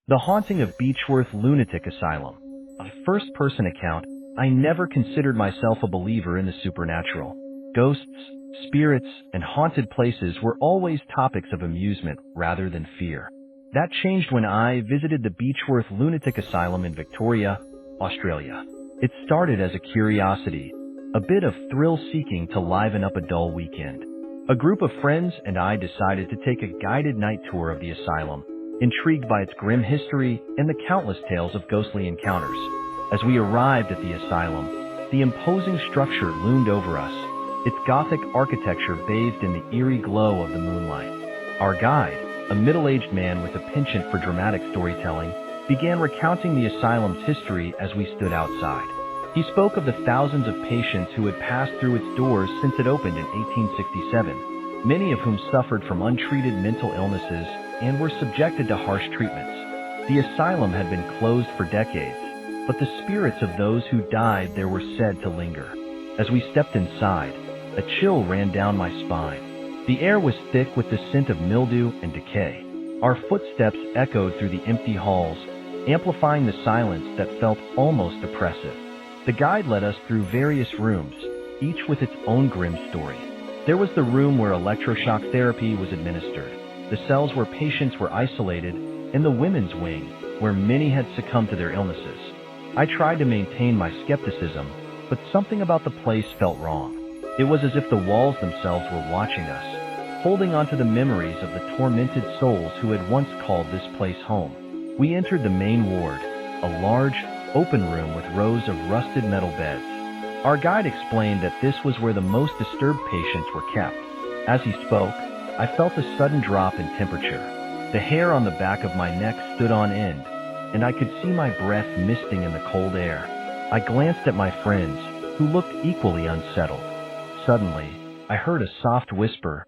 The Haunting of Beechworth Lunatic Asylum. A first-person account. I never considered myself a believer in the supernatural. Ghosts, spirits, and haunted places were always topics of amusement rather than fear. That changed when I visited the Beechworth Lunatic Asylum in Victoria, Australia. It started as a curiosity, a bit of thrill-seeking to liven up a dull weekend. A group of friends and I decided to take a guided night tour of the asylum, intrigued by its grim history and the countless tales of ghostly encounters. As we arrived at the asylum, the imposing structure loomed over us, its Gothic architecture bathed in the eerie glow of the moonlight. Our guide, a middle-aged man with a penchant for dramatic storytelling, began recounting the asylum's history as we stood outside. He spoke of the thousands of patients who had passed through its doors since it opened in 1867, many of whom suffered from untreated mental illnesses and were subjected to harsh treatments. The asylum had been closed for decades, but the spirits of those who died there were said to linger. As we stepped inside, a chill ran down my spine. The air was thick with the scent of mildew and decay. Our footsteps echoed through the empty halls, amplifying the silence that felt almost oppressive. The guide led us through various rooms, each with its own grim story. There was the room where electroshock therapy was administered, the cells where patients were isolated, and the women's wing, where many had succumbed to their illnesses. I tried to maintain my skepticism, but something about the place felt wrong. It was as if the walls themselves were watching us, holding onto the memories of the tormented souls who had once called this place home. We entered the main ward, a large, open room with rows of rusted metal beds. Our guide explained that this was where the most disturbed patients were kept. As he spoke, I felt a sudden drop in temperature. The hair on the back of my neck stood on end, and I could see my breath misting in the cold air. I glanced at my friends, who looked equally unsettled. Suddenly, I heard a soft whisper,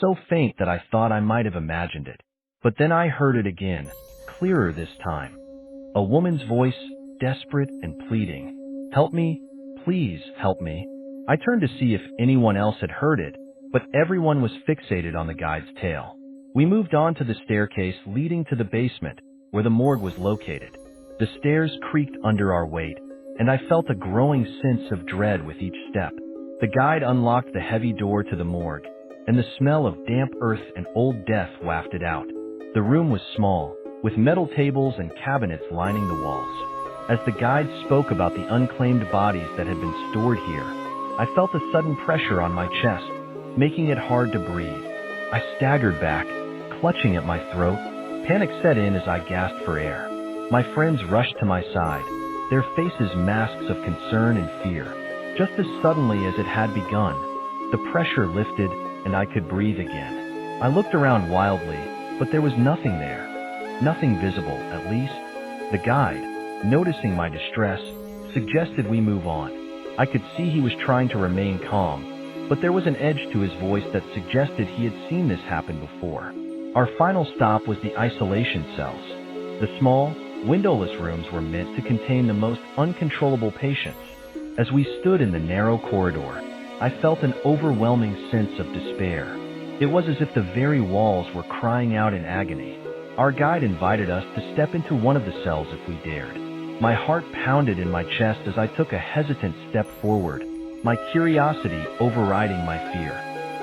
so faint that I thought I might have imagined it. But then I heard it again, clearer this time. A woman's voice, desperate and pleading. "Help me, please help me." I turned to see if anyone else had heard it, but everyone was fixated on the guide's tale. We moved on to the staircase leading to the basement, where the morgue was located. The stairs creaked under our weight, and I felt a growing sense of dread with each step. The guide unlocked the heavy door to the morgue, and the smell of damp earth and old death wafted out. The room was small, with metal tables and cabinets lining the walls. As the guide spoke about the unclaimed bodies that had been stored here, I felt a sudden pressure on my chest, making it hard to breathe. I staggered back, clutching at my throat. Panic set in as I gasped for air. My friends rushed to my side, their faces masks of concern and fear. Just as suddenly as it had begun, the pressure lifted and I could breathe again. I looked around wildly, but there was nothing there. Nothing visible, at least. The guide, noticing my distress, suggested we move on. I could see he was trying to remain calm, but there was an edge to his voice that suggested he had seen this happen before. Our final stop was the isolation cells. The small, windowless rooms were meant to contain the most uncontrollable patients. As we stood in the narrow corridor, I felt an overwhelming sense of despair. It was as if the very walls were crying out in agony. Our guide invited us to step into one of the cells if we dared. My heart pounded in my chest as I took a hesitant step forward, my curiosity overriding my fear.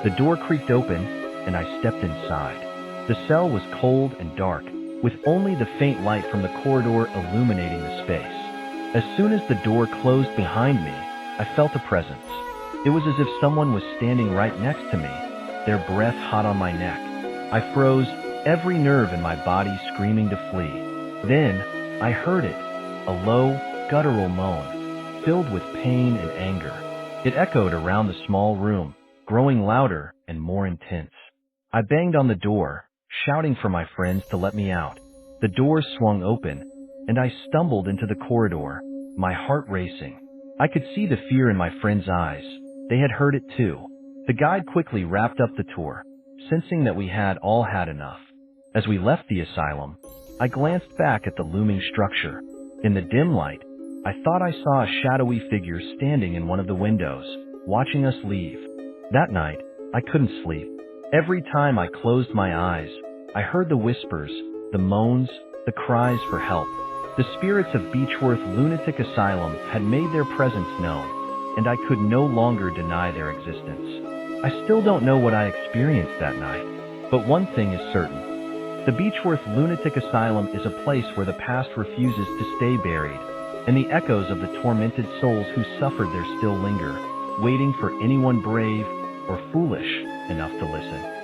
The door creaked open, and I stepped inside. The cell was cold and dark, with only the faint light from the corridor illuminating the space. As soon as the door closed behind me, I felt a presence. It was as if someone was standing right next to me, their breath hot on my neck. I froze, every nerve in my body screaming to flee. Then, I heard it, a low, guttural moan, filled with pain and anger. It echoed around the small room, growing louder and more intense. I banged on the door, shouting for my friends to let me out. The door swung open, and I stumbled into the corridor, my heart racing. I could see the fear in my friends' eyes. They had heard it too. The guide quickly wrapped up the tour, sensing that we had all had enough. As we left the asylum, I glanced back at the looming structure. In the dim light, I thought I saw a shadowy figure standing in one of the windows, watching us leave. That night, I couldn't sleep. Every time I closed my eyes, I heard the whispers, the moans, the cries for help. The spirits of Beechworth Lunatic Asylum had made their presence known, and I could no longer deny their existence. I still don't know what I experienced that night, but one thing is certain. The Beechworth Lunatic Asylum is a place where the past refuses to stay buried, and the echoes of the tormented souls who suffered there still linger, waiting for anyone brave or foolish enough to listen.